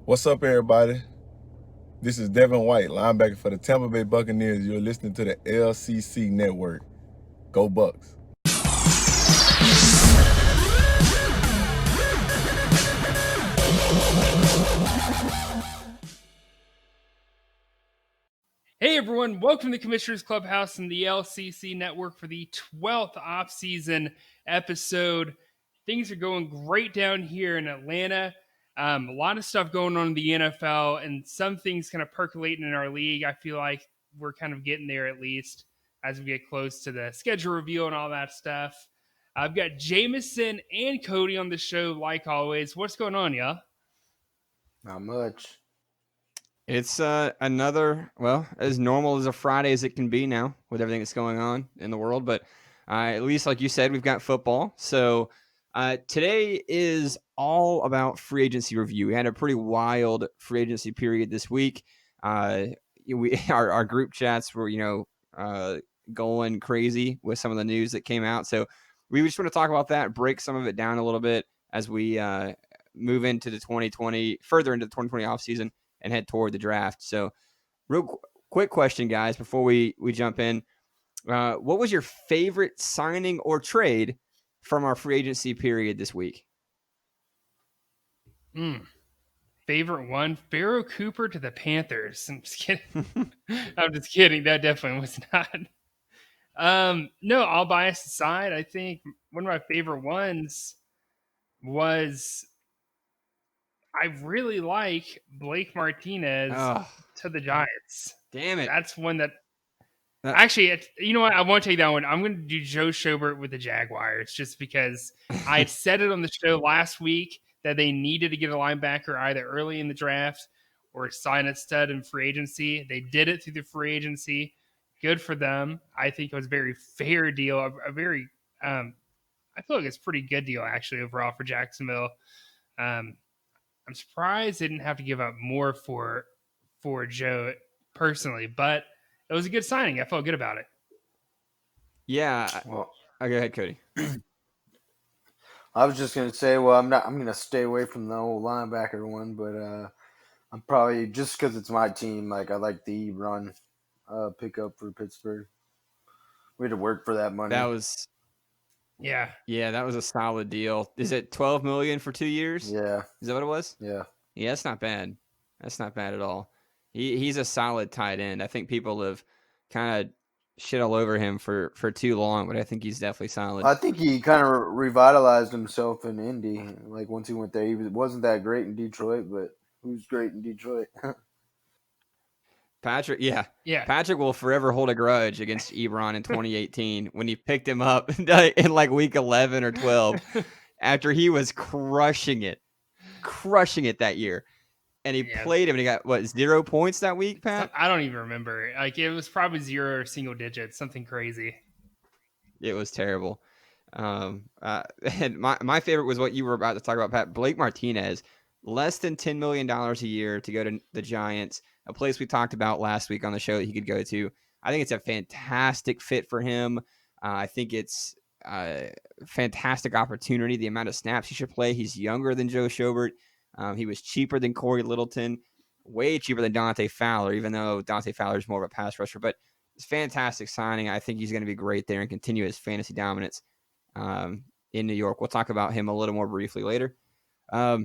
What's up, everybody? This is Devin White, linebacker for the Tampa Bay Buccaneers. You're listening to the LCC Network. Go Bucks. Hey everyone, welcome to the Commissioner's Clubhouse and the LCC Network for the 12th offseason episode. Things are going great down here in Atlanta. A lot of stuff going on in the NFL and some things kind of percolating in our league. I feel like we're kind of getting there at least as we get close to the schedule reveal and all that stuff. I've got Jameson and Cody on the show like always. What's going on, y'all? Not much. It's another, as normal as a Friday as it can be now with everything that's going on in the world. But at least, like you said, we've got football. So today is all about free agency review. We had a pretty wild free agency period this week. Our group chats were, going crazy with some of the news that came out. So we just want to talk about that, break some of it down a little bit as we move into the 2020, further into the 2020 offseason and head toward the draft. So real quick question, guys, before we jump in. What was your favorite signing or trade from our free agency period this week? Favorite one, Pharaoh Cooper to the Panthers. I'm just kidding. I'm just kidding. That definitely was not. No, all bias aside, I think one of my favorite ones was I really like Blake Martinez to the Giants. Damn it. That's one that actually, you know what? I won't take that one. I'm going to do Joe Schobert with the Jaguars just because I said it on the show last week that they needed to get a linebacker either early in the draft or sign a stud in free agency. They did it through the free agency. Good for them. I think it was a very fair deal. A very, I feel like it's a pretty good deal actually overall for Jacksonville. I'm surprised they didn't have to give up more for Joe personally, but it was a good signing. I felt good about it. Yeah. Well, go ahead, Cody. I was just gonna say, I'm gonna stay away from the old linebacker one, but I'm probably just because it's my team. Like I like the run pickup for Pittsburgh. We had to work for that money. That was that was a solid deal. Is it $12 million for 2 years? Yeah. Is that what it was? Yeah. Yeah, that's not bad. That's not bad at all. He's a solid tight end. I think people have kind of shit all over him for too long, but I think he's definitely solid. I think he kind of revitalized himself in Indy. Like once he went there, he wasn't that great in Detroit, but who's great in Detroit? Patrick, yeah. Patrick will forever hold a grudge against Ebron in 2018 when he picked him up in like week 11 or 12 after he was crushing it that year. And he played him and he got, 0 points that week, Pat? I don't even remember. Like it was probably 0 or single digits, something crazy. It was terrible. And my favorite was what you were about to talk about, Pat. Blake Martinez, less than $10 million a year to go to the Giants, a place we talked about last week on the show that he could go to. I think it's a fantastic fit for him. I think it's a fantastic opportunity. The amount of snaps he should play. He's younger than Joe Schobert. He was cheaper than Corey Littleton, way cheaper than Dante Fowler, even though Dante Fowler is more of a pass rusher. But it's a fantastic signing. I think he's going to be great there and continue his fantasy dominance in New York. We'll talk about him a little more briefly later. All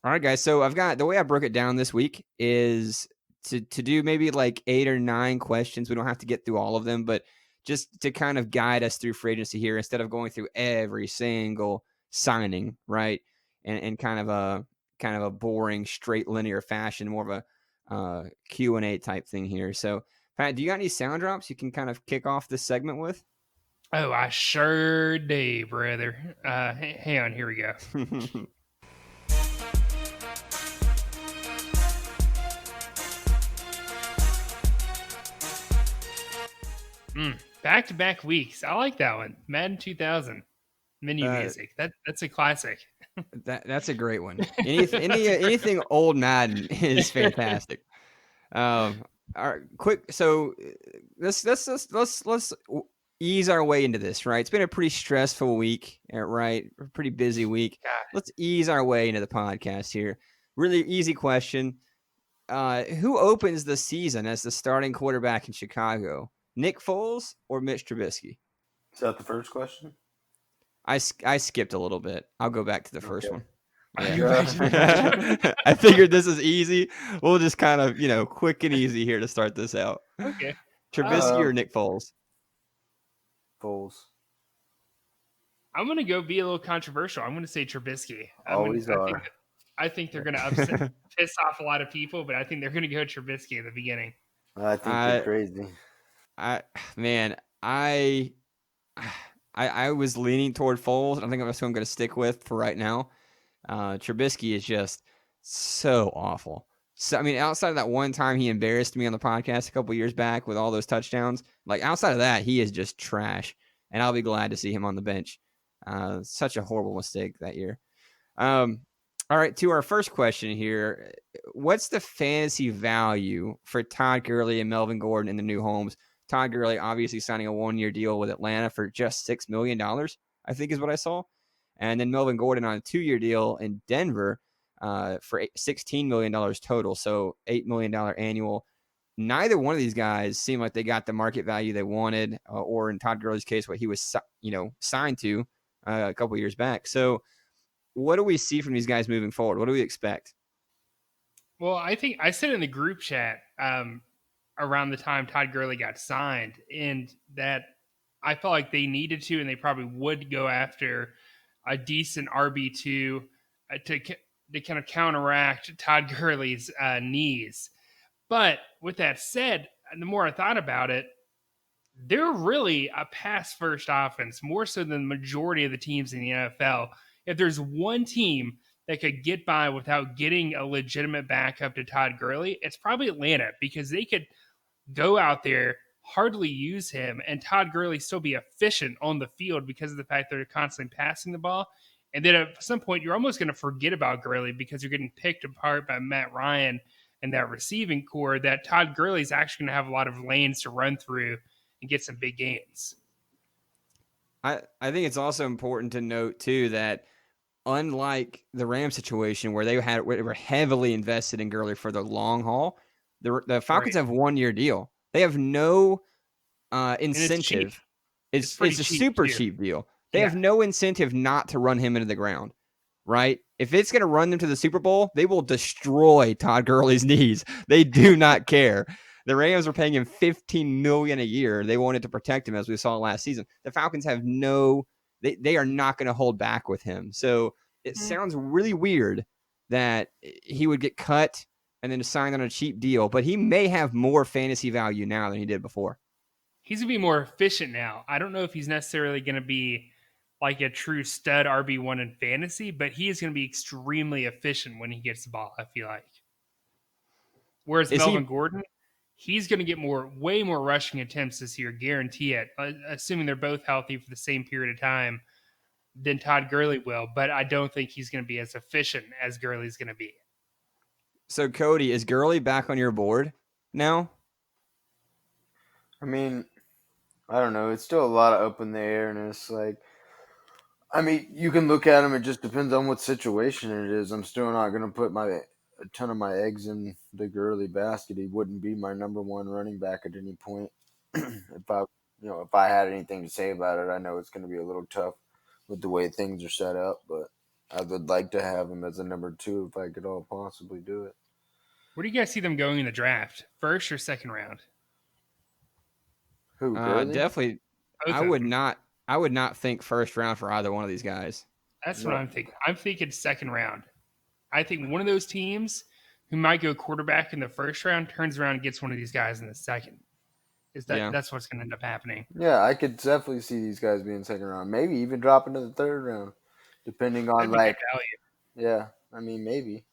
right, guys. So I've got the way I broke it down this week is to do maybe like 8 or 9 questions. We don't have to get through all of them, but just to kind of guide us through free agency here instead of going through every single signing, right? And kind of a boring, straight linear fashion, more of a Q&A type thing here. So, Pat, do you got any sound drops you can kind of kick off this segment with? Oh, I sure do, brother. Hang on, here we go. Back-to-back weeks. I like that one. Madden 2000 menu music. That's a classic. That's a great one. Anything old Madden is fantastic. All right, quick. So let's ease our way into this. Right, it's been a pretty stressful week. Right, a pretty busy week. Let's ease our way into the podcast here. really easy question. Who opens the season as the starting quarterback in Chicago? Nick Foles or Mitch Trubisky? Is that the first question? I skipped a little bit. I'll go back to the first Okay. one. I'll Yeah. go back to the first one. I figured this is easy. We'll just kind of, quick and easy here to start this out. Okay. Trubisky or Nick Foles? Foles. I'm going to go be a little controversial. I'm going to say Trubisky. Always are. I think they're going to piss off a lot of people, but I think they're going to go Trubisky at the beginning. I think you're crazy. I was leaning toward Foles, and I think that's who I'm going to stick with for right now. Trubisky is just so awful. So, I mean, outside of that one time he embarrassed me on the podcast a couple years back with all those touchdowns, like outside of that, he is just trash. And I'll be glad to see him on the bench. Such a horrible mistake that year. All right, to our first question here. What's the fantasy value for Todd Gurley and Melvin Gordon in the new homes? Todd Gurley obviously signing a 1-year deal with Atlanta for just $6 million, I think is what I saw. And then Melvin Gordon on a 2-year deal in Denver for $16 million total, so $8 million annual. Neither one of these guys seem like they got the market value they wanted, or in Todd Gurley's case, what he was signed to a couple years back. So what do we see from these guys moving forward? What do we expect? Well, I think I said in the group chat around the time Todd Gurley got signed, and that I felt like they needed to, and they probably would go after a decent RB2 to kind of counteract Todd Gurley's knees. But with that said, the more I thought about it, they're really a pass first offense, more so than the majority of the teams in the NFL. If there's one team that could get by without getting a legitimate backup to Todd Gurley, it's probably Atlanta, because they could go out there, hardly use him, and Todd Gurley still be efficient on the field because of the fact they're constantly passing the ball. And then at some point, you're almost going to forget about Gurley because you're getting picked apart by Matt Ryan and that receiving core, that Todd Gurley is actually going to have a lot of lanes to run through and get some big gains. I think it's also important to note, too, that unlike the Rams situation where they were heavily invested in Gurley for the long haul, the Falcons have 1-year deal. They have no incentive. It's a super cheap deal. They have no incentive not to run him into the ground, right? If it's going to run them to the Super Bowl, they will destroy Todd Gurley's knees. They do not care. The Rams are paying him $15 million a year. They wanted to protect him, as we saw last season. The Falcons have they are not going to hold back with him. So it sounds really weird that he would get cut and then signed on a cheap deal, but he may have more fantasy value now than he did before. He's going to be more efficient now. I don't know if he's necessarily going to be like a true stud RB1 in fantasy, but he is going to be extremely efficient when he gets the ball, I feel like. Whereas Melvin Gordon, he's going to get way more rushing attempts this year, guarantee it, assuming they're both healthy for the same period of time, than Todd Gurley will. But I don't think he's going to be as efficient as Gurley's going to be. So, Cody, is Gurley back on your board now? I mean, I don't know. It's still a lot of up in the air, and it's like, I mean, you can look at him. It just depends on what situation it is. I'm still not going to put a ton of my eggs in the Gurley basket. He wouldn't be my number one running back at any point. If I had anything to say about it, I know it's going to be a little tough with the way things are set up, but I would like to have him as a number 2 if I could all possibly do it. Where do you guys see them going in the draft? First or second round? Who, Gurley? Definitely. I would not think first round for either one of these guys. That's what I'm thinking. I'm thinking second round. I think one of those teams who might go quarterback in the first round turns around and gets one of these guys in the second. That's what's going to end up happening. Yeah, I could definitely see these guys being second round. Maybe even dropping to the third round, depending on That'd be good value. Yeah, I mean maybe.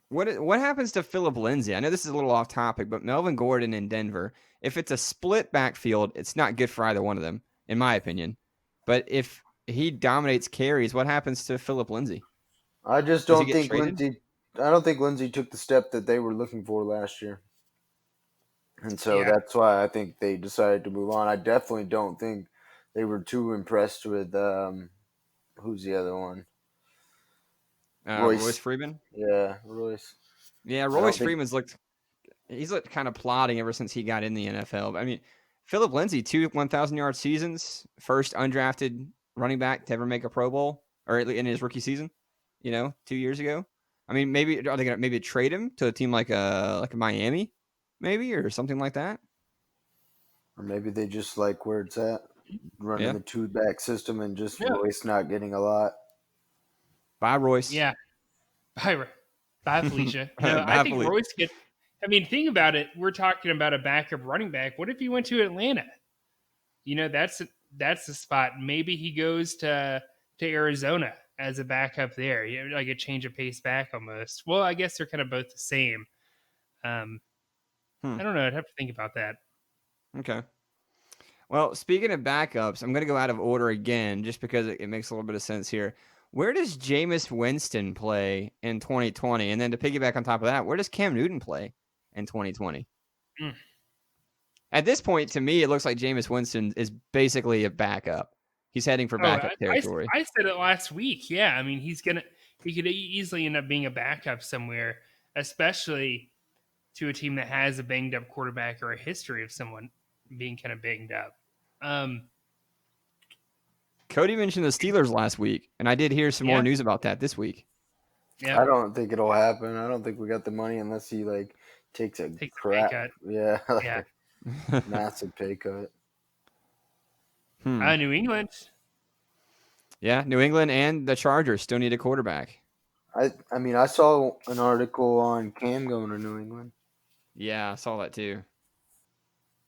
What happens to Phillip Lindsay? I know this is a little off topic, but Melvin Gordon in Denver, if it's a split backfield, it's not good for either one of them, in my opinion. But if he dominates carries, what happens to Phillip Lindsay? I just don't think Lindsay. I don't think Lindsay took the step that they were looking for last year, and so that's why I think they decided to move on. I definitely don't think they were too impressed with who's the other one. Royce Freeman. Yeah, Royce. Yeah, don't Royce think- Freeman's looked kind of plodding ever since he got in the NFL. I mean, Philip Lindsay, 2 1,000-yard seasons, first undrafted running back to ever make a Pro Bowl, or in his rookie season, 2 years ago. I mean, maybe are they gonna maybe trade him to a team like a Miami, maybe, or something like that? Or maybe they just like where it's at, running Yeah. the two-back system and just Yeah. Royce not getting a lot. Bye, Royce. Yeah. Bye, Felicia. No, Bye, I think Felicia. Royce could. I mean, think about it. We're talking about a backup running back. What if he went to Atlanta? That's the spot. Maybe he goes to Arizona as a backup there. Like a change of pace back almost. Well, I guess they're kind of both the same. I don't know. I'd have to think about that. Okay. Well, speaking of backups, I'm going to go out of order again just because it makes a little bit of sense here. Where does Jameis Winston play in 2020? And then to piggyback on top of that, where does Cam Newton play in 2020? At this point, to me, it looks like Jameis Winston is basically a backup. He's heading for backup territory. I said it last week. Yeah, I mean, he could easily end up being a backup somewhere, especially to a team that has a banged up quarterback or a history of someone being kind of banged up. Cody mentioned the Steelers last week, and I did hear some more news about that this week. Yeah, I don't think it'll happen. I don't think we got the money unless he takes a crap. pay cut. Yeah, Yeah. massive pay cut. New England. Yeah, New England and the Chargers still need a quarterback. I mean, I saw an article on Cam going to New England. Yeah, I saw that too.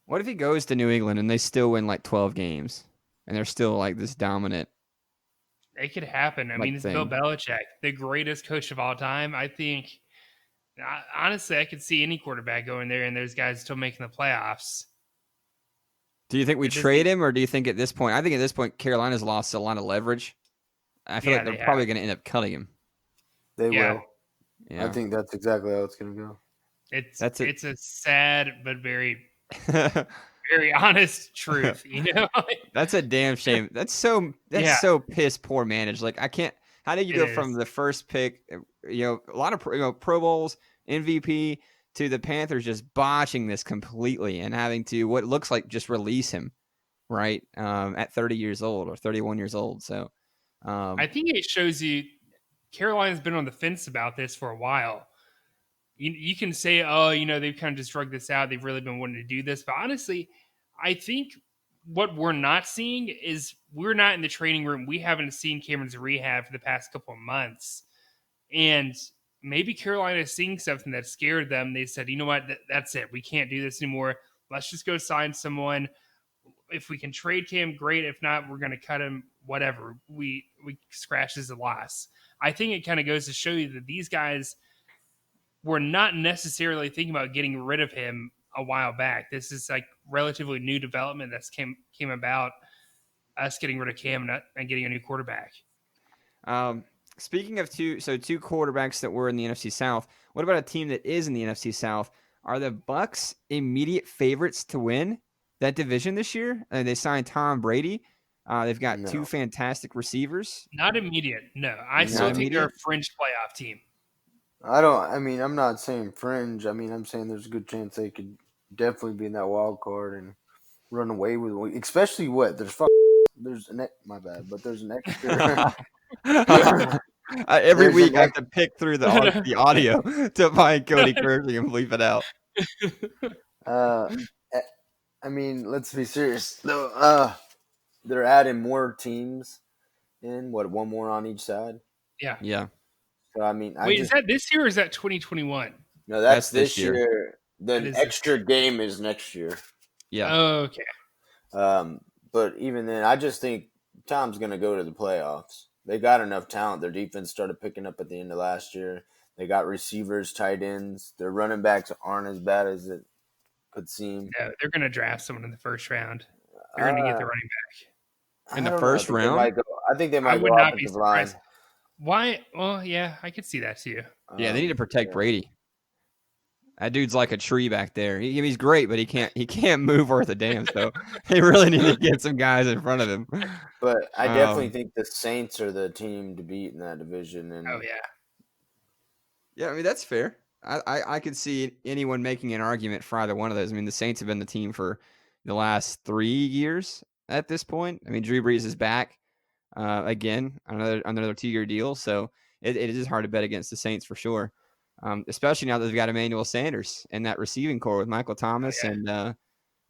What if he goes to New England and they still win like 12 games and they're still like this dominant? It could happen. I mean, it's Bill Belichick, the greatest coach of all time. I think, honestly, I could see any quarterback going there and there's guys still making the playoffs. Do you think we trade him, or do you think at this point? I think at this point, Carolina's lost a lot of leverage. I feel like they're probably going to end up cutting him. They will. Yeah. I think that's exactly how it's going to go. It's a sad but very very honest truth, That's a damn shame. That's so piss poor managed. Like, I can't. How did you go from the first pick, a lot of Pro Bowls, MVP, to the Panthers just botching this completely and having to what looks like just release him, right? At 30 years old or 31 years old. So, I think it shows you Carolina's been on the fence about this for a while. You can say, they've kind of just drugged this out. They've really been wanting to do this. But honestly, I think what we're not seeing is we're not in the training room. We haven't seen Cameron's rehab for the past couple of months. And maybe Carolina is seeing something that scared them. They said, you know what, that's it. We can't do this anymore. Let's just go sign someone. If we can trade Cam, great. If not, we're going to cut him, whatever. We scratch as a loss. I think it kind of goes to show you that these guys were not necessarily thinking about getting rid of him a while back. This is like relatively new development that's came about, us getting rid of Cam and getting a new quarterback. Speaking of two quarterbacks that were in the NFC South, what about a team that is in the NFC South? Are the Bucs immediate favorites to win that division this year? They signed Tom Brady. They've got two fantastic receivers. Not immediate. No, I still think they're a fringe playoff team. I'm not saying fringe. I mean, I'm saying there's a good chance they could definitely be in that wild card and run away with it. Especially there's an extra. Every week I have to pick through the audio to find Cody cursing and bleep it out. I mean, let's be serious. They're adding more teams in. One more on each side? Yeah. Yeah. So, I mean, is that this year or is that 2021? No, that's this year. The extra game is next year. Yeah. Oh, okay. But even then, I just think Tom's going to go to the playoffs. They got enough talent. Their defense started picking up at the end of last year. They got receivers, tight ends. Their running backs aren't as bad as it could seem. No, they're going to draft someone in the first round. They're going to get the running back in the first round. I think they might go offensive line. Why? Well, yeah, I could see that too. Yeah, they need to protect Brady. That dude's like a tree back there. He's great, but he can't move worth a damn. So they really need to get some guys in front of him. But I definitely think the Saints are the team to beat in that division. And oh yeah, Yeah, I mean that's fair. I could see anyone making an argument for either one of those. I mean, the Saints have been the team for the last 3 years at this point. I mean, Drew Brees is back again, another 2-year deal, so it is hard to bet against the Saints for sure. Especially now that they've got Emmanuel Sanders and that receiving core with Michael Thomas and that's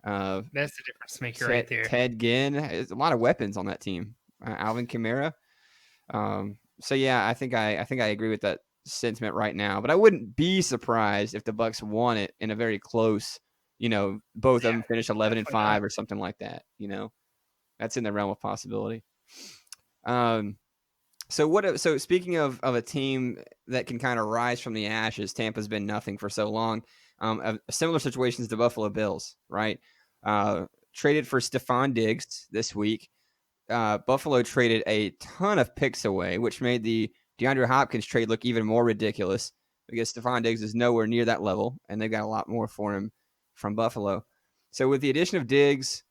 the difference maker right there. Ted Ginn. There's a lot of weapons on that team. Alvin Kamara. So yeah, I think I agree with that sentiment right now. But I wouldn't be surprised if the Bucks won it in a very close. Both of them finish 11-5 or something like that. That's in the realm of possibility. So speaking of a team that can kind of rise from the ashes, Tampa's been nothing for so long. A similar situation is the Buffalo Bills, right? Traded for Stephon Diggs this week. Buffalo traded a ton of picks away, which made the DeAndre Hopkins trade look even more ridiculous because Stephon Diggs is nowhere near that level, and they've got a lot more for him from Buffalo. So with the addition of Diggs,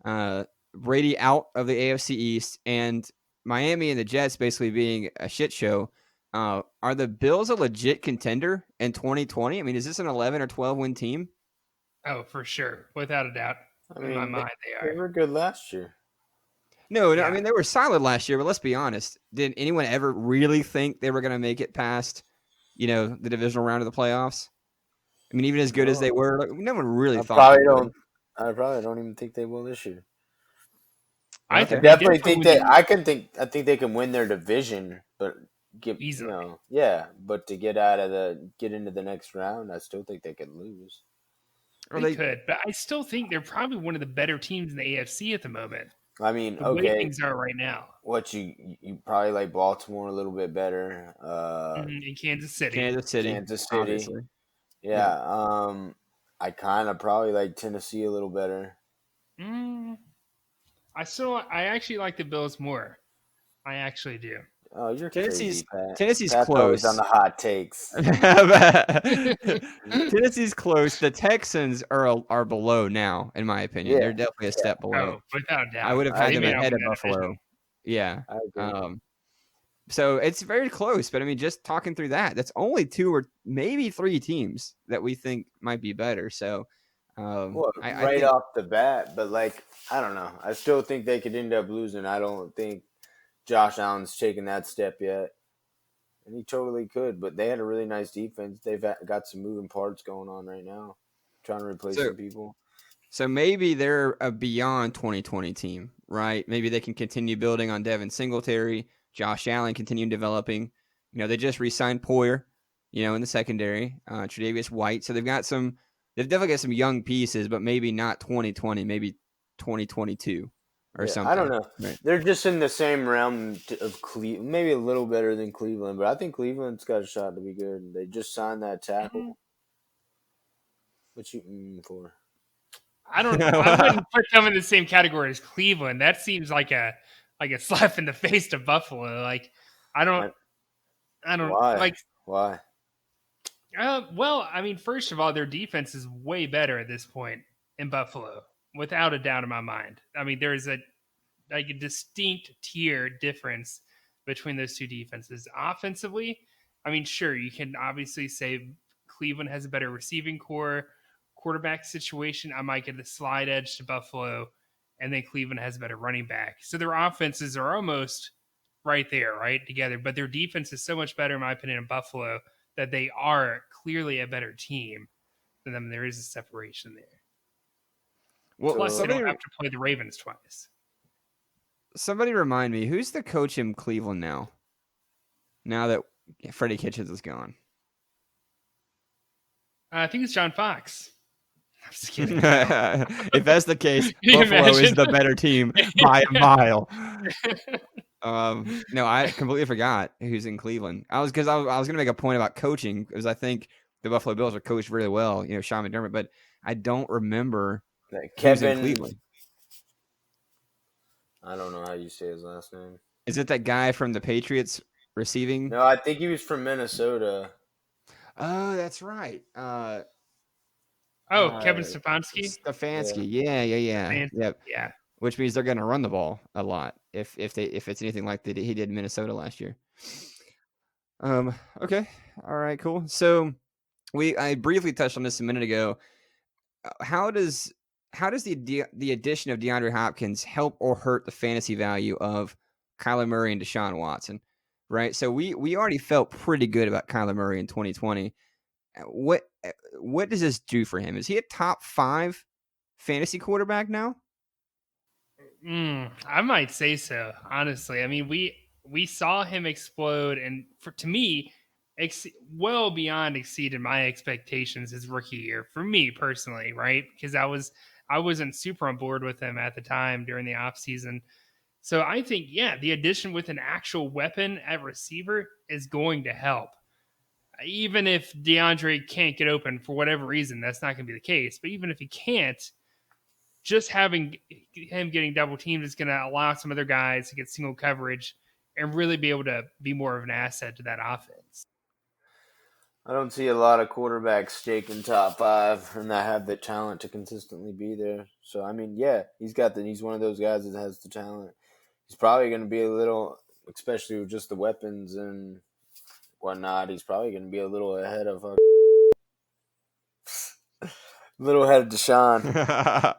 Brady out of the AFC East, and Miami and the Jets basically being a shit show, are the Bills a legit contender in 2020? I mean, is this an 11 or 12 win team? Oh, for sure, without a doubt. In my mind, they were good last year. No, I mean, they were solid last year, but let's be honest. Did anyone ever really think they were going to make it past, the divisional round of the playoffs? I mean, even as good as they were, no one really thought they would. I probably don't even think they will this year. I think they can win their division, but easily. But to get into the next round, I still think they could lose. They could, but I still think they're probably one of the better teams in the AFC at the moment. I mean, the way things are right now. What you probably like Baltimore a little bit better. In Kansas City. Obviously. Yeah. I kind of probably like Tennessee a little better. I actually like the Bills more. I actually do. Oh, you're crazy, Pat. Tennessee's Pat's close on the hot takes. Tennessee's close. The Texans are below now, in my opinion. Yeah. They're definitely a step below. Oh, without doubt. I would have had them ahead of Buffalo. Yeah. So it's very close, but I mean, just talking through that's only 2 or maybe 3 teams that we think might be better. So, I think, off the bat, but I don't know. I still think they could end up losing. I don't think Josh Allen's taken that step yet, and he totally could. But they had a really nice defense. They've got some moving parts going on right now, trying to replace some people. So maybe they're a beyond 2020 team, right? Maybe they can continue building on Devin Singletary, Josh Allen continue developing. They just re-signed Poyer, in the secondary, Tre'Davious White. So they've definitely got some young pieces, but maybe not 2020, maybe 2022 or something. I don't know. Right. They're just in the same realm of Cleveland, maybe a little better than Cleveland, but I think Cleveland's got a shot to be good. They just signed that tackle. What you for? I don't know. I wouldn't put them in the same category as Cleveland. That seems like a slap in the face to Buffalo. I don't Why? Why? Well, I mean, first of all, their defense is way better at this point in Buffalo, without a doubt in my mind. I mean, there is a distinct tier difference between those two defenses. Offensively, I mean, sure, you can obviously say Cleveland has a better receiving core. Quarterback situation, I might get the slide edge to Buffalo, and then Cleveland has a better running back. So their offenses are almost right there, right together. But their defense is so much better, in my opinion, in Buffalo, that they are clearly a better team than them. There is a separation there. Well, plus they don't have to play the Ravens twice. Somebody remind me, who's the coach in Cleveland now? Now that Freddie Kitchens is gone, I think it's John Fox. I'm just kidding. If that's the case, Buffalo is the better team by a mile. No, I completely forgot who's in Cleveland. I was going to make a point about coaching because I think the Buffalo Bills are coached really well. Sean McDermott, but I don't remember who's in Cleveland. I don't know how you say his last name. Is it that guy from the Patriots receiving? No, I think he was from Minnesota. Oh, that's right. Kevin Stefanski? Stefanski, yeah. Yep. Yeah. Which means they're going to run the ball a lot if it's anything like he did in Minnesota last year. Okay. All right. Cool. So I briefly touched on this a minute ago. How does the addition of DeAndre Hopkins help or hurt the fantasy value of Kyler Murray and Deshaun Watson? Right. So we already felt pretty good about Kyler Murray in 2020. What does this do for him? Is he a top 5 fantasy quarterback now? I might say so, honestly. I mean, we saw him explode, and to me, well beyond exceeded my expectations his rookie year for me personally, right? Because I wasn't super on board with him at the time during the offseason. So I think, yeah, the addition with an actual weapon at receiver is going to help. Even if DeAndre can't get open for whatever reason, that's not going to be the case. But even if he can't, just having him getting double teamed is going to allow some other guys to get single coverage and really be able to be more of an asset to that offense. I don't see a lot of quarterbacks taking top 5 and that have the talent to consistently be there. So I mean, yeah, he's one of those guys that has the talent. He's probably going to be a little, especially with just the weapons and whatnot. He's probably going to be a little ahead of Deshaun.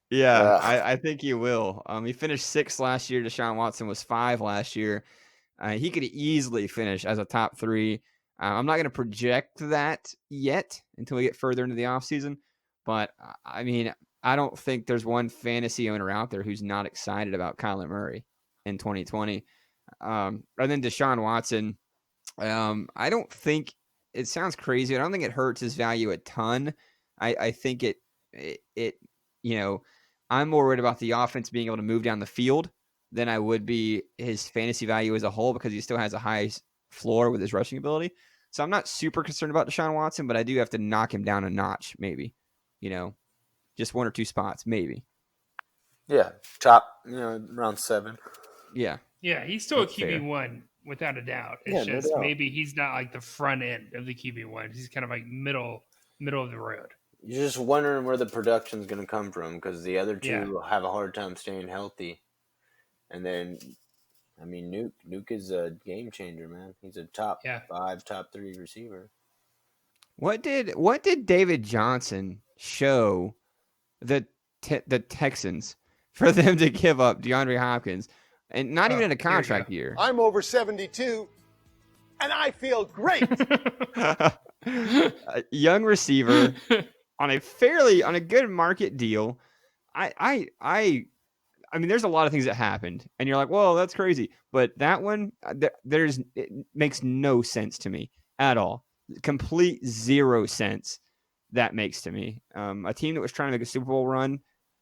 Yeah, I think he will. He finished 6th last year. Deshaun Watson was 5 last year. He could easily finish as a top 3. I'm not going to project that yet until we get further into the offseason. But, I mean, I don't think there's one fantasy owner out there who's not excited about Kyler Murray in 2020. And then Deshaun Watson, I don't think – it sounds crazy. I don't think it hurts his value a ton. I think it I'm more worried about the offense being able to move down the field than I would be his fantasy value as a whole because he still has a high floor with his rushing ability. So I'm not super concerned about Deshaun Watson, but I do have to knock him down a notch, maybe. Just 1 or 2 spots, maybe. Yeah, top, around 7. Yeah. Yeah, he's still That's a QB fair. one without a doubt. It's Yeah, no just doubt. maybe he's not like the front end of the QB one. He's kind of like middle of the road. You're just wondering where the production's going to come from because the other two have a hard time staying healthy. And then, I mean, Nuke is a game changer, man. He's a top 5, top 3 receiver. What did David Johnson show the Texans for them to give up DeAndre Hopkins and not even in a contract year? I'm over 72 and I feel great. A young receiver on a good market deal. I mean, there's a lot of things that happened, and you're like, "Whoa, that's crazy!" But that one, it makes no sense to me at all. Complete 0 sense that makes to me. A team that was trying to make a Super Bowl run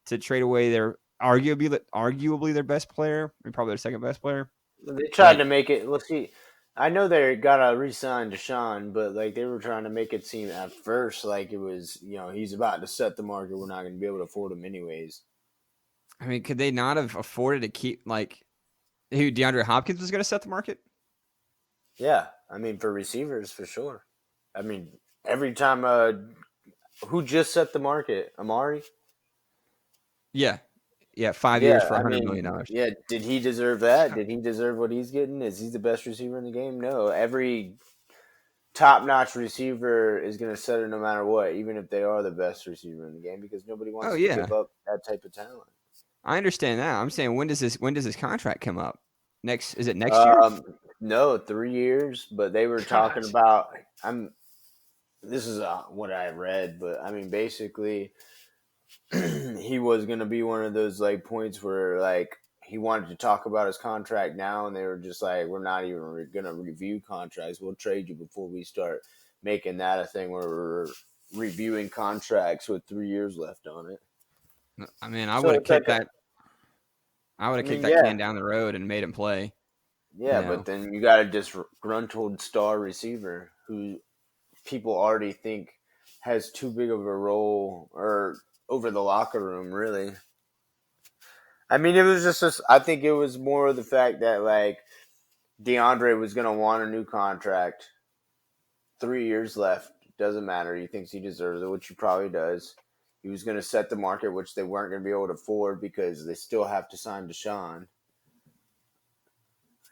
to trade away their arguably their best player, and probably their second best player. They tried to make it. Let's see. I know they got to re-sign Deshaun, but they were trying to make it seem at first like it was, he's about to set the market. We're not going to be able to afford him anyways. I mean, could they not have afforded to keep who DeAndre Hopkins was going to set the market? Yeah, I mean for receivers for sure. I mean every time, who just set the market? Amari. Yeah, 5 years for $100 million. Yeah, did he deserve that? Did he deserve what he's getting? Is he the best receiver in the game? No, every top-notch receiver is going to set it no matter what, even if they are the best receiver in the game, because nobody wants to give up that type of talent. I understand that. I'm saying when does this contract come up? Is it next year? No, 3 years. But they were talking about. This is what I read, but I mean, basically, he was going to be one of those points where he wanted to talk about his contract now, and they were just like, "We're not even going to review contracts. We'll trade you before we start making that a thing where we're reviewing contracts with 3 years left on it." I mean, I would have kicked that. I would have kicked that can down the road and made him play. Yeah, but then you got a disgruntled star receiver who people already think has too big of a role or over the locker room, really. I mean, it was just I think it was more of the fact that DeAndre was going to want a new contract. 3 years left. Doesn't matter. He thinks he deserves it, which he probably does. He was going to set the market, which they weren't going to be able to afford because they still have to sign Deshaun.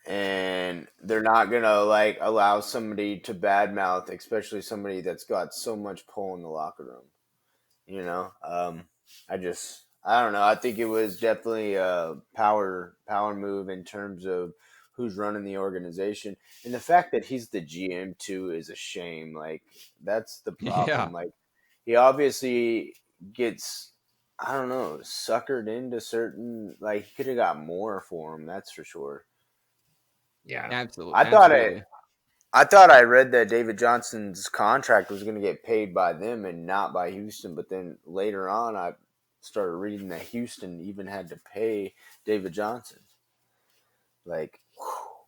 and they're not gonna like allow somebody to badmouth, especially somebody that's got so much pull in the locker room. You know, I don't know. I think it was definitely a power move in terms of who's running the organization, and the fact that he's the GM too is a shame. Like that's the Yeah, problem. Like he obviously gets, I don't know, suckered into certain, like he could have got more for him. That's for sure. Yeah. absolutely, I thought it. absolutely. I thought I read that David Johnson's contract was going to get paid by them and not by Houston, but then later on I started reading that Houston even had to pay David Johnson. Like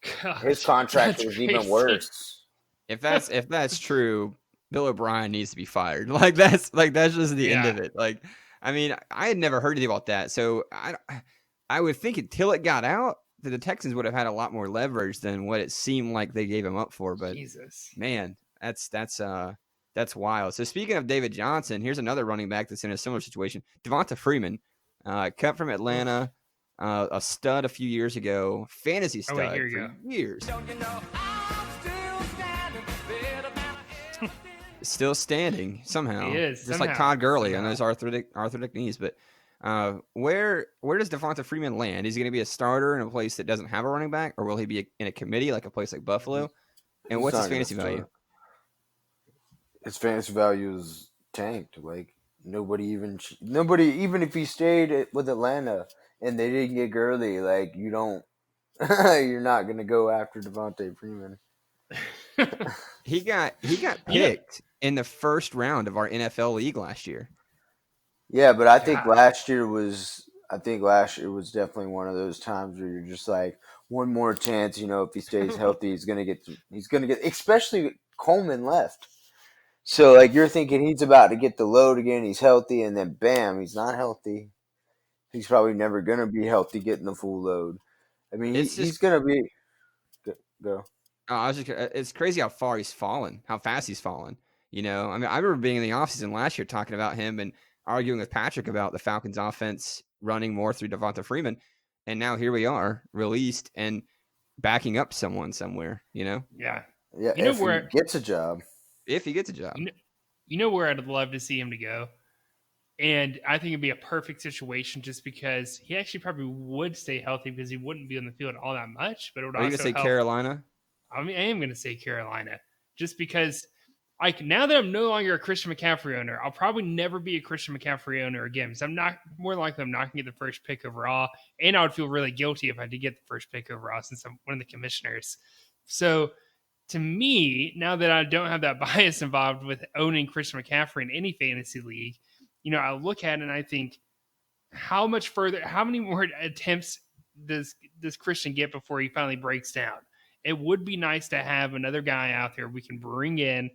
his Gosh, contract that's was even crazy. worse. If that's true, Bill O'Brien needs to be fired. Like that's just the end Yeah. of it. Like, I mean, I had never heard anything about that, so I would think until it got out that the Texans would have had a lot more leverage than what it seemed like they gave him up for. But Jesus. man, that's wild. So speaking of David Johnson, here's another running back that's in a similar situation. Devonta Freeman, cut from Atlanta, a stud a few years ago, fantasy Oh, wait, stud here you for go. years. Still standing somehow. He is, Just like somehow, Todd Gurley on somehow. those arthritic knees. But where does Devonta Freeman land? Is he going to be a starter in a place that doesn't have a running back, or will he be in a committee like a place like Buffalo? And He's what's his not going to fantasy value? start. His fantasy value is tanked. Like nobody, even if he stayed with Atlanta and they didn't get Gurley, like you don't, you're not going to go after Devontae Freeman. He got You know, picked in the first round of our NFL league last year. Yeah, but I think gosh. last year was definitely one of those times where you're just like one more chance. You know, if he stays healthy, he's gonna get. Especially Coleman left, so like you're thinking he's about to get the load again. He's healthy, and then bam, he's not healthy. He's probably never gonna be healthy getting the full load. I mean, It's just he's gonna be go. it's crazy how far he's fallen, how fast he's fallen. You know, I mean, I remember being in the offseason last year talking about him and arguing with Patrick about the Falcons offense running more through Devonta Freeman. And now here we are, released and backing up someone somewhere, you know, Yeah. Yeah, You know if he where gets a job. if he gets a job. you know where I'd love to see him to go? And I think it'd be a perfect situation just because he actually probably would stay healthy because he wouldn't be on the field all that much, but it would Are you going to also say help. Carolina? I mean, I am going to say Carolina just because, like, now that I'm no longer a Christian McCaffrey owner, I'll probably never be a Christian McCaffrey owner again. Because I'm not, more likely I'm not going to get the first pick overall, and I would feel really guilty if I did get the first pick overall since I'm one of the commissioners. So to me, now that I don't have that bias involved with owning Christian McCaffrey in any fantasy league, you know, I look at it and I think, how much further, how many more attempts does Christian get before he finally breaks down? It would be nice to have another guy out there we can bring in,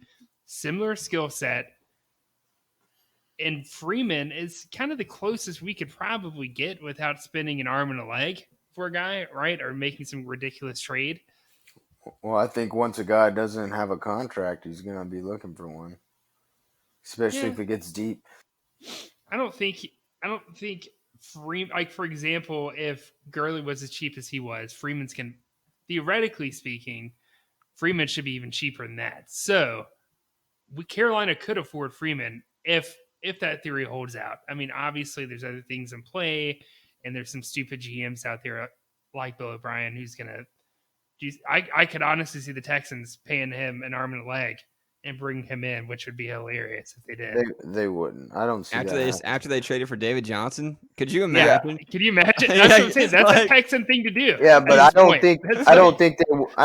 similar skill set. And Freeman is kind of the closest we could probably get without spending an arm and a leg for a guy, right? Or making some ridiculous trade. Well, I think once a guy doesn't have a contract, he's gonna be looking for one, especially Yeah, if it gets deep. I don't think Freeman, like, for example, if Gurley was as cheap as he was, Freeman's can, theoretically speaking, Freeman should be even cheaper than that. So Carolina could afford Freeman if that theory holds out. I mean, obviously there's other things in play, and there's some stupid GMs out there like Bill O'Brien who's gonna. I could honestly see the Texans paying him an arm and a leg and bring him in, which would be hilarious if they did. They wouldn't. I don't see that happening. After they traded for David Johnson, could you Yeah, imagine? can you imagine? That's what I'm saying. That's a Like, Texan thing to do. Yeah, At but this point, that's I like,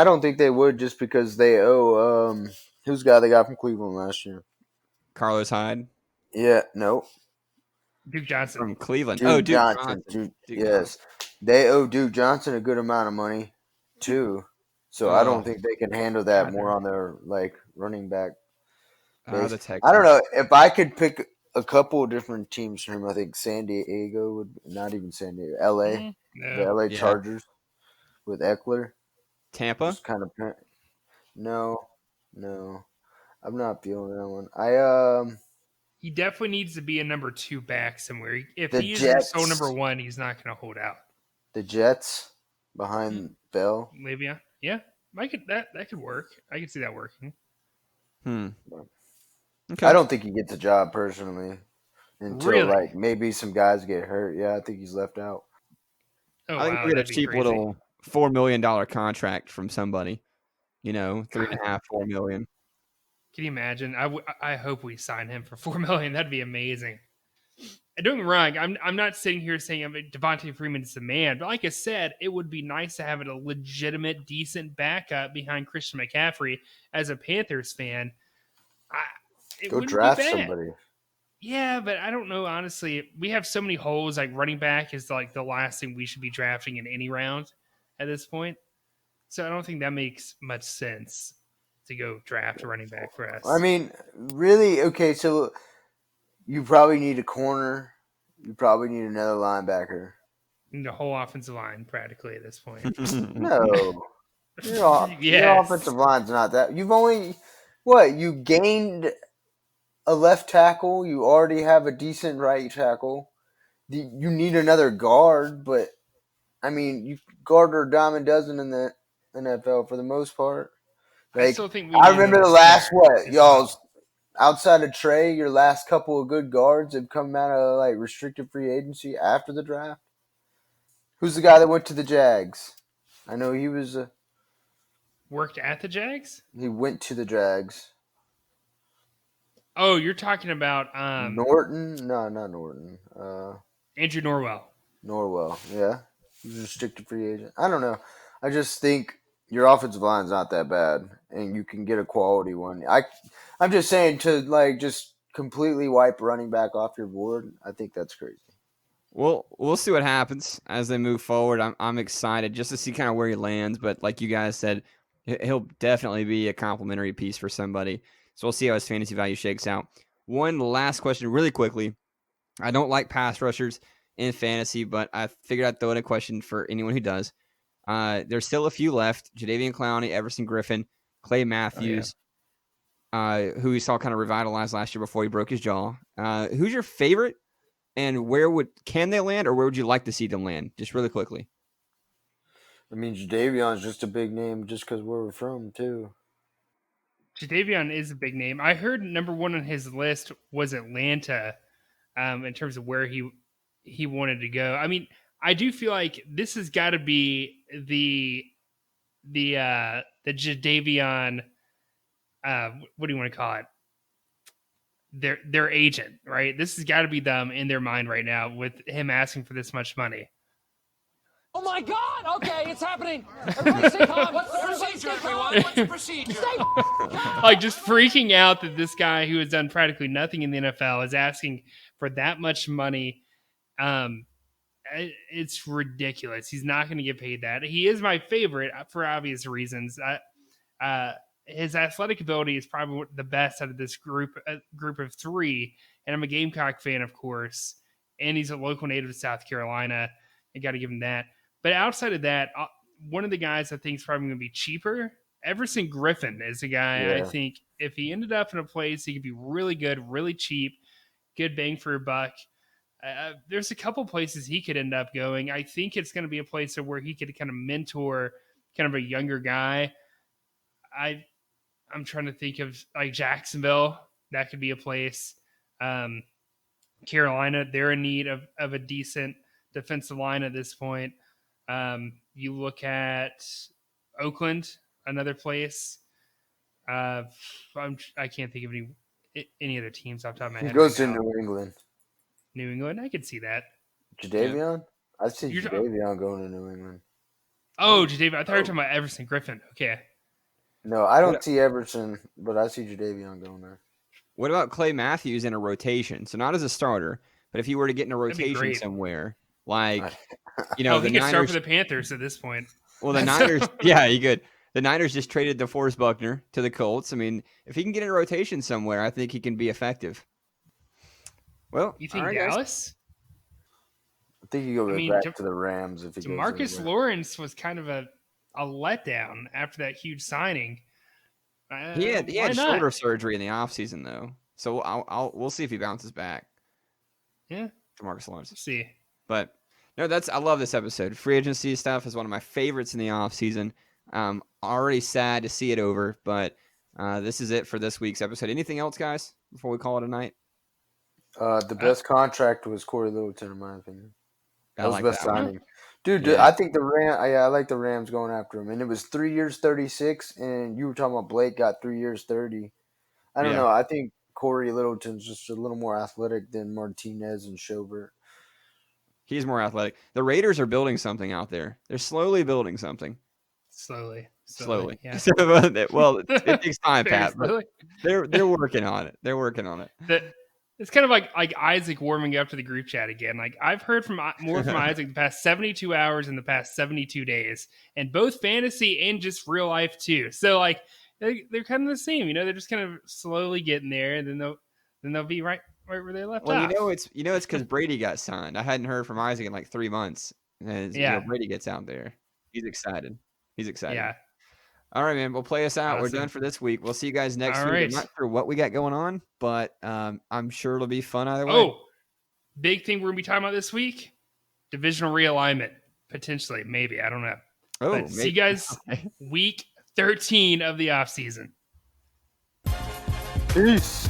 don't think they would just because they owe who's the guy they got from Cleveland last year? Carlos Hyde Yeah, no, Duke Johnson. from Cleveland. Oh, Duke Duke Johnson. Johnson. Duke Yes, Johnson. they owe Duke Johnson a good amount of money too. So I don't Oh, think they can handle that God, more on their like running back base. the I don't Texans. know if I could pick a couple of different teams from him. I think San Diego would not even San Diego, L.A. The no. L.A. Yeah. Chargers with Eckler. Tampa. Just kind of no, no. I'm not feeling that one. He definitely needs to be a number 2 back somewhere. If The he is your sole number Jets. 1, he's not going to hold out. The Jets. behind Bell. Maybe, yeah. That could work. I could see that working. I don't think he gets a job personally until Really? like maybe some guys get hurt. Yeah, I think he's left out. Oh I think wow, we'll get a that'd be cheap crazy. little $4 million contract from somebody. 3.5, $4 million. Can you imagine? I hope we sign him for $4 million. That'd be amazing. And don't get me wrong, I'm not sitting here saying Devontae Freeman is the man, but like I said, it would be nice to have a legitimate, decent backup behind Christian McCaffrey. As a Panthers fan, it Go wouldn't be draft bad. somebody. Yeah, but I don't know. Honestly, we have so many holes. Like running back is like the last thing we should be drafting in any round at this point. So I don't think that makes much sense to go draft a running back for us. I mean, really? Okay, so you probably need a corner. You probably need another linebacker. The whole offensive line practically at this point. No, your Yes. offensive line's not that. You've only you gained a left tackle. You already have a decent right tackle. You need another guard, but I mean, you guard are a dime a dozen in the NFL for the most part. I Like still think we I need remember another the last center as y'all well. outside of Trey, your last couple of good guards have come out of like restricted free agency after the draft. Who's the guy that went to the Jags? I know he was. Worked at the Jags? He went to the Jags. Oh, you're talking about Norton? No, not Norton. Andrew Norwell. Norwell. Yeah, he's a restricted free agent. I don't know. I just think your offensive line's not that bad, and you can get a quality one. I'm just saying to like just completely wipe running back off your board. I think that's crazy. Well, we'll see what happens as they move forward. I'm excited just to see kind of where he lands. But like you guys said, he'll definitely be a complimentary piece for somebody. So we'll see how his fantasy value shakes out. One last question really quickly. I don't like pass rushers in fantasy, but I figured I'd throw in a question for anyone who does. There's still a few left. Jadeveon Clowney, Everson Griffin, Clay Matthews, who we saw kind of revitalize last year before he broke his jaw. Who's your favorite? And can they land, or where would you like to see them land? Just really quickly. I mean, Jadavion's just a big name just because where we're from, too. Jadeveon is a big name. I heard number one on his list was Atlanta, in terms of where he wanted to go. I mean, I do feel like this has got to be the Jadeveon. What do you want to call it? Their agent, right? This has got to be them in their mind right now with him asking for this much money. Oh my God! Okay, it's happening. Everybody stay calm. What's the procedure, everyone? What's the procedure? Stay calm. Like just freaking out that this guy who has done practically nothing in the NFL is asking for that much money. It's ridiculous. He's not going to get paid that. He is my favorite for obvious reasons. His athletic ability is probably the best out of this group of three, and I'm a Gamecock fan, of course. And he's a local native of South Carolina. I got to give him that. But outside of that, one of the guys I think is probably going to be cheaper. Everson Griffin is a guy I think if he ended up in a place, he could be really good, really cheap, good bang for a buck. There's a couple places he could end up going. I think it's going to be a place where he could kind of mentor kind of a younger guy. I'm trying to think of like Jacksonville. That could be a place. Carolina, they're in need of a decent defensive line at this point. You look at Oakland, another place. I can't think of any other teams off the top of my head. He goes right to now. New England. New England, I could see that. Jadeveon? I see You're Jadeveon going to New England. Oh, Jadeveon. I thought you were talking about Everson Griffin. Okay. No, I don't see Everson, but I see Jadeveon going there. What about Clay Matthews in a rotation? So not as a starter, but if he were to get in a rotation somewhere, like he the could Niners start for the Panthers at this point. Well, the Niners, yeah, he could. The Niners just traded DeForest Buckner to the Colts. I mean, if he can get in a rotation somewhere, I think he can be effective. Well, you think all right, Dallas? Guys. I think you go back to the Rams if he goes. Marcus Lawrence was kind of a letdown after that huge signing. He had shoulder surgery in the offseason, though. So we'll see if he bounces back. Yeah. For Marcus Lawrence. We'll see. But No, I love this episode. Free agency stuff is one of my favorites in the off season. Already sad to see it over, but this is it for this week's episode. Anything else, guys, before we call it a night? The best contract was Corey Littleton, in my opinion. That was the best signing. Dude, Yeah. I think I like the Rams going after him. And it was 3 years, 36, and you were talking about Blake got 3 years, 30. I don't know. I think Corey Littleton's just a little more athletic than Martinez and Schobert. He's more athletic. The Raiders are building something out there. They're slowly building something. Slowly. Yeah. Well, it takes time, Pat. But they're working on it. They're working on it. It's kind of like Isaac warming up to the group chat again. Like I've heard more from Isaac the past 72 hours and the past 72 days, and both fantasy and just real life too. So like they're kind of the same, they're just kind of slowly getting there, and then they'll be right where they left off. It's because Brady got signed. I hadn't heard from Isaac in like 3 months, and Brady gets out there. He's excited. Yeah. All right, man. We'll play us out. Awesome. We're done for this week. We'll see you guys next week. Right. I'm not sure what we got going on, but I'm sure it'll be fun either way. Oh, big thing we're going to be talking about this week, divisional realignment. Potentially, maybe. I don't know. Oh, but see you guys week 13 of the offseason. Peace.